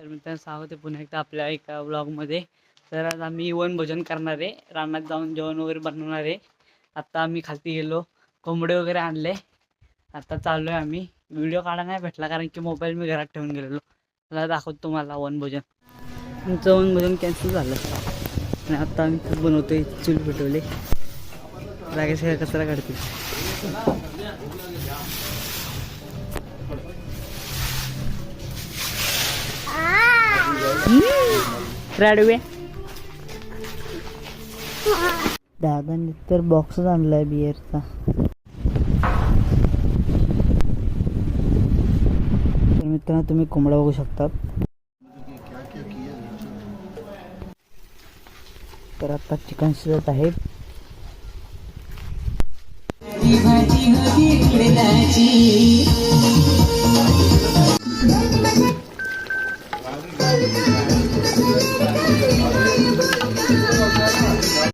तर मित्रांनो स्वागत आहे पुन्हा एकदा आपल्या एका व्लॉगमध्ये. तर आज आम्ही वनभोजन करणार आहे, रानात जाऊन जेवण वगैरे बनवणार आहे. आता आम्ही खालती गेलो, कोंबडे वगैरे आणले. आता चाललो आहे आम्ही. व्हिडिओ काढा नाही भेटला कारण की मोबाईल मी घरात ठेवून गेलेलो. मला दाखवतो तुम्हाला वनभोजन. आमचं वनभोजन कॅन्सल झालं आणि आता आम्ही बनवतोय, चूल पेटवले. रागेश काय कचरा काढते. राडवे दादांनी तर बॉक्सच आणलाय बिअरचा. तर मित्रांनो तुम्ही कोंबडा बघू शकता. तर आता चिकन शिजत आहे.